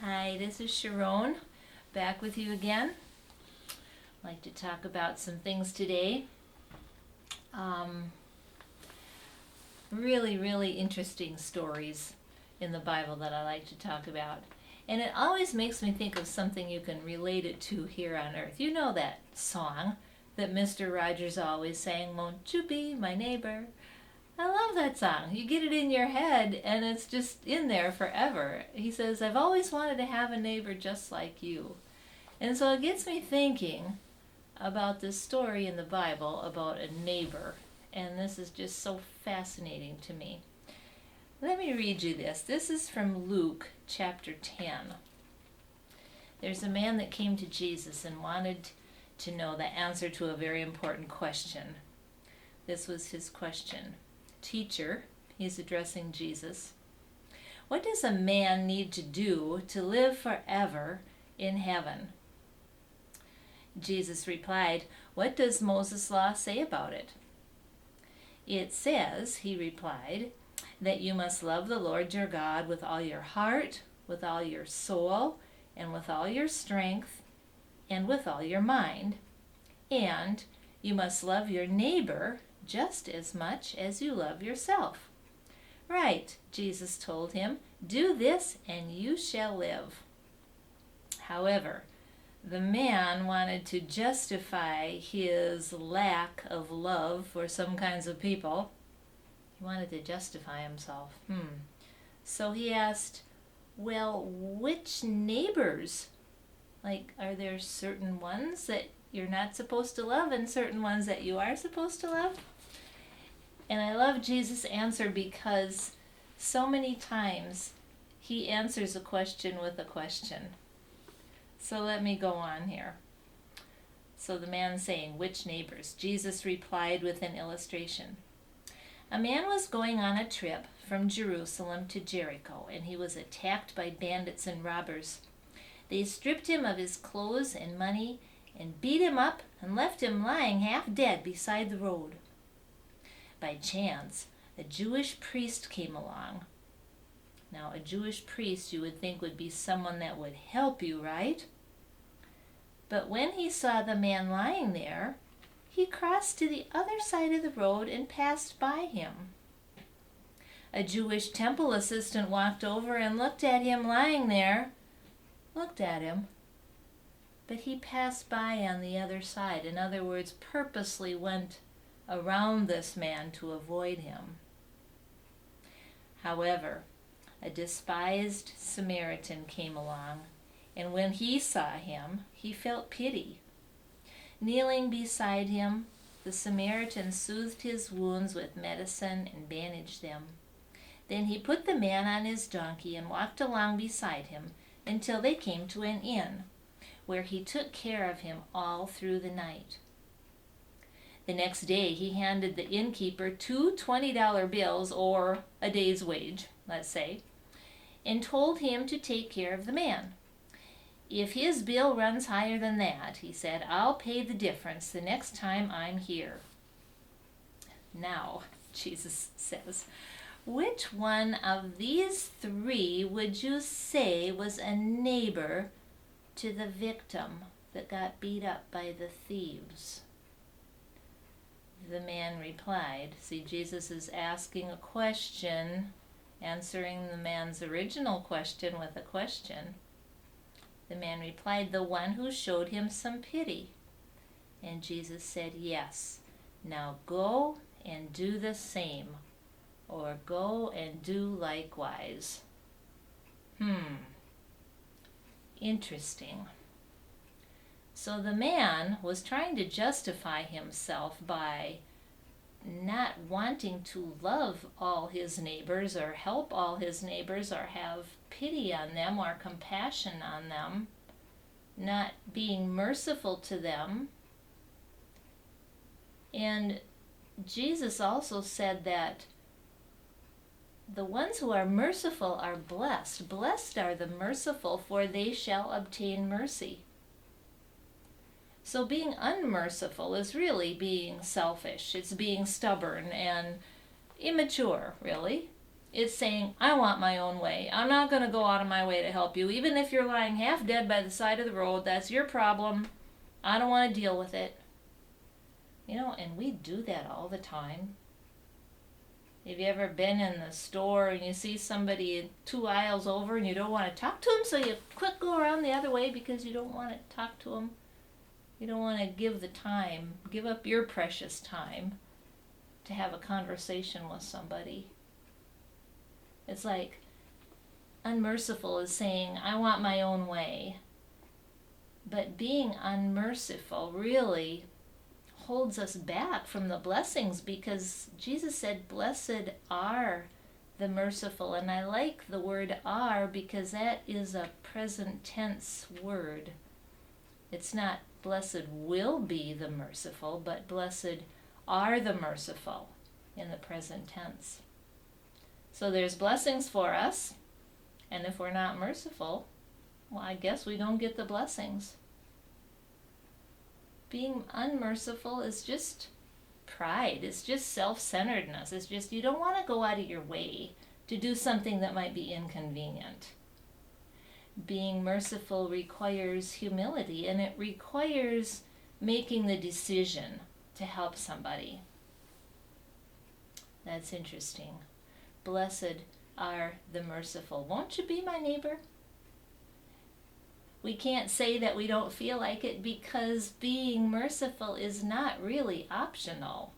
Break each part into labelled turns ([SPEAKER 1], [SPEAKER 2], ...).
[SPEAKER 1] Hi, this is Shirone, back with you again. I'd like to talk about some things today. Really interesting stories in the Bible that I like to talk about. And it always makes me think of something you can relate it to here on earth. You know that song that Mr. Rogers always sang, "Won't you be my neighbor?" I love that song. You get it in your head and it's just in there forever. He says, "I've always wanted to have a neighbor just like you." And so it gets me thinking about this story in the Bible about a neighbor. And this is just so fascinating to me. Let me read you this. This is from Luke chapter 10. There's a man that came to Jesus and wanted to know the answer to a very important question. This was his question. "Teacher," he's addressing Jesus, "what does a man need to do to live forever in heaven?" Jesus replied, "What does Moses' law say about it?" "It says," he replied, "that you must love the Lord your God with all your heart, with all your soul, and with all your strength, and with all your mind. And you must love your neighbor just as much as you love yourself." "Right," Jesus told him. "Do this and you shall live." However, the man wanted to justify his lack of love for some kinds of people. He wanted to justify himself. So he asked, "Well, which neighbors? Like, are there certain ones that you're not supposed to love and certain ones that you are supposed to love?" And I love Jesus' answer because so many times he answers a question with a question. So let me go on here. So the man saying, "Which neighbors?" Jesus replied with an illustration. "A man was going on a trip from Jerusalem to Jericho, and he was attacked by bandits and robbers. They stripped him of his clothes and money and beat him up and left him lying half dead beside the road. By chance, a Jewish priest came along." Now, a Jewish priest you would think would be someone that would help you, right? But when he saw the man lying there, he crossed to the other side of the road and passed by him. A Jewish temple assistant walked over and looked at him lying there, looked at him, but he passed by on the other side. In other words, purposely went around this man to avoid him. However, a despised Samaritan came along, and when he saw him, he felt pity. Kneeling beside him, the Samaritan soothed his wounds with medicine and bandaged them. Then he put the man on his donkey and walked along beside him until they came to an inn, where he took care of him all through the night. The next day he handed the innkeeper 2 $20 bills, or a day's wage, let's say, and told him to take care of the man. "If his bill runs higher than that," he said, "I'll pay the difference the next time I'm here." Now, Jesus says, "Which one of these 3 would you say was a neighbor to the victim that got beat up by the thieves?" The man replied. See, Jesus is asking a question, answering the man's original question with a question. The man replied, "The one who showed him some pity." And Jesus said, "Yes, now go and do the same," or "go and do likewise." Interesting. So the man was trying to justify himself by not wanting to love all his neighbors or help all his neighbors or have pity on them or compassion on them, not being merciful to them. And Jesus also said that the ones who are merciful are blessed. Blessed are the merciful, for they shall obtain mercy. So being unmerciful is really being selfish. It's being stubborn and immature, really. It's saying, I want my own way. I'm not going to go out of my way to help you. Even if you're lying half dead by the side of the road, that's your problem. I don't want to deal with it. And we do that all the time. Have you ever been in the store and you see somebody 2 aisles over and you don't want to talk to them, so you quick go around the other way because you don't want to talk to them? You don't want to give up your precious time to have a conversation with somebody. It's like unmerciful is saying, I want my own way. But being unmerciful really holds us back from the blessings, because Jesus said, blessed are the merciful. And I like the word are because that is a present tense word. It's not blessed will be the merciful, but blessed are the merciful in the present tense. So there's blessings for us, and if we're not merciful, well, I guess we don't get the blessings. Being unmerciful is just pride. It's just self-centeredness. It's just you don't want to go out of your way to do something that might be inconvenient. Being merciful requires humility, and it requires making the decision to help somebody. That's interesting. Blessed are the merciful. Won't you be my neighbor? We can't say that we don't feel like it, because being merciful is not really optional.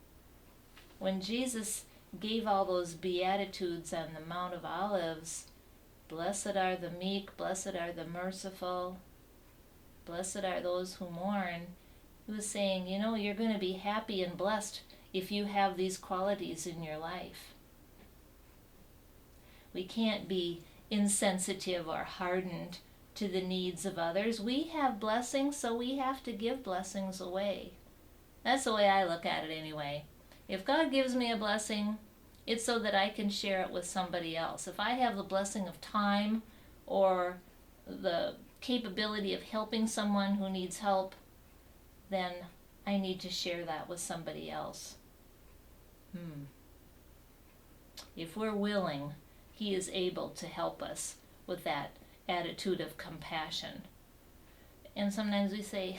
[SPEAKER 1] When Jesus gave all those Beatitudes on the Mount of Olives, blessed are the meek, blessed are the merciful, blessed are those who mourn, he was saying, you're going to be happy and blessed if you have these qualities in your life. We can't be insensitive or hardened to the needs of others. We have blessings, so we have to give blessings away. That's the way I look at it anyway. If God gives me a blessing, it's so that I can share it with somebody else. If I have the blessing of time or the capability of helping someone who needs help, then I need to share that with somebody else. If we're willing, He is able to help us with that attitude of compassion. And sometimes we say,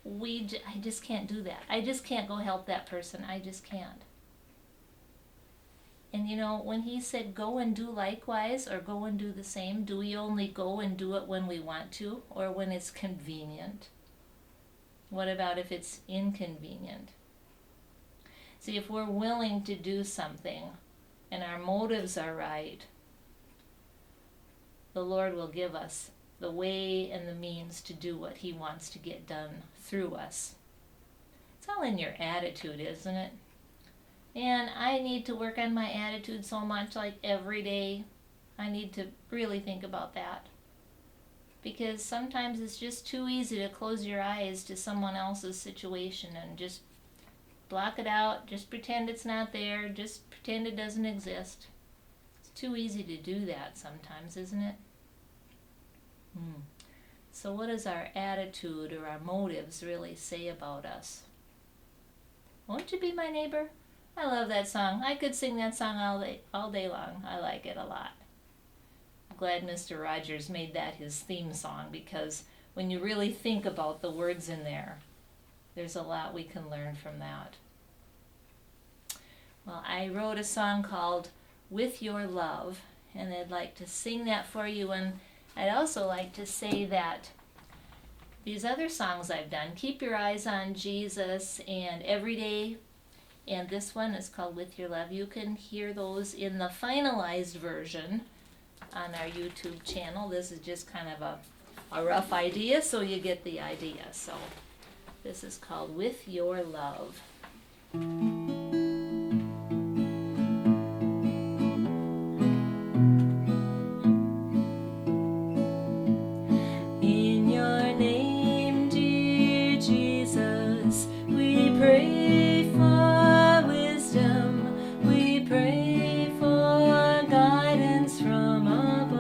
[SPEAKER 1] I just can't do that. I just can't go help that person. I just can't. And when He said go and do likewise, or go and do the same, do we only go and do it when we want to, or when it's convenient? What about if it's inconvenient? See, if we're willing to do something and our motives are right, the Lord will give us the way and the means to do what He wants to get done through us. It's all in your attitude, isn't it? And I need to work on my attitude so much, like every day. I need to really think about that. Because sometimes it's just too easy to close your eyes to someone else's situation and just block it out, just pretend it's not there, just pretend it doesn't exist. It's too easy to do that sometimes, isn't it? So what does our attitude or our motives really say about us? Won't you be my neighbor? I love that song. I could sing that song all day long. I like it a lot. I'm glad Mr. Rogers made that his theme song, because when you really think about the words in there, there's a lot we can learn from that. Well, I wrote a song called With Your Love, and I'd like to sing that for you. And I'd also like to say that these other songs I've done, Keep Your Eyes on Jesus and Every Day, and this one is called With Your Love. You can hear those in the finalized version on our YouTube channel. This is just kind of a rough idea, so you get the idea. So this is called With Your Love. In your name, dear Jesus, we pray for wisdom, we pray for guidance from above.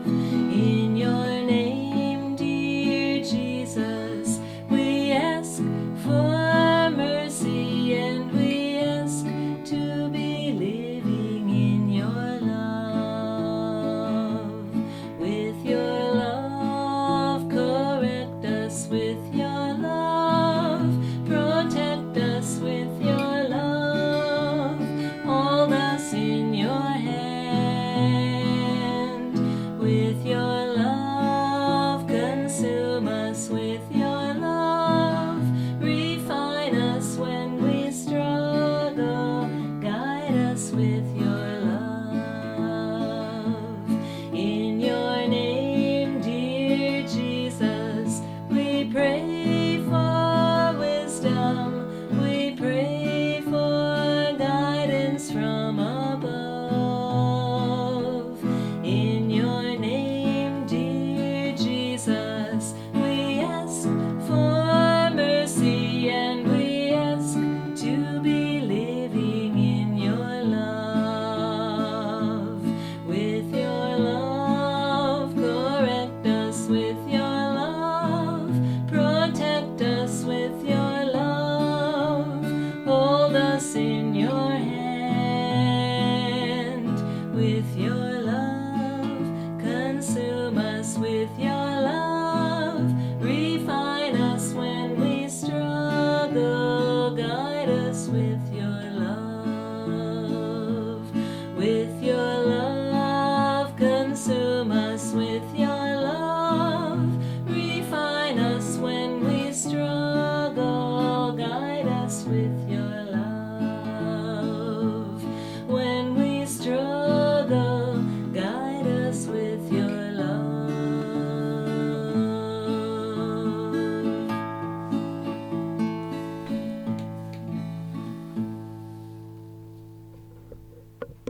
[SPEAKER 1] In your name, dear Jesus, we ask for with your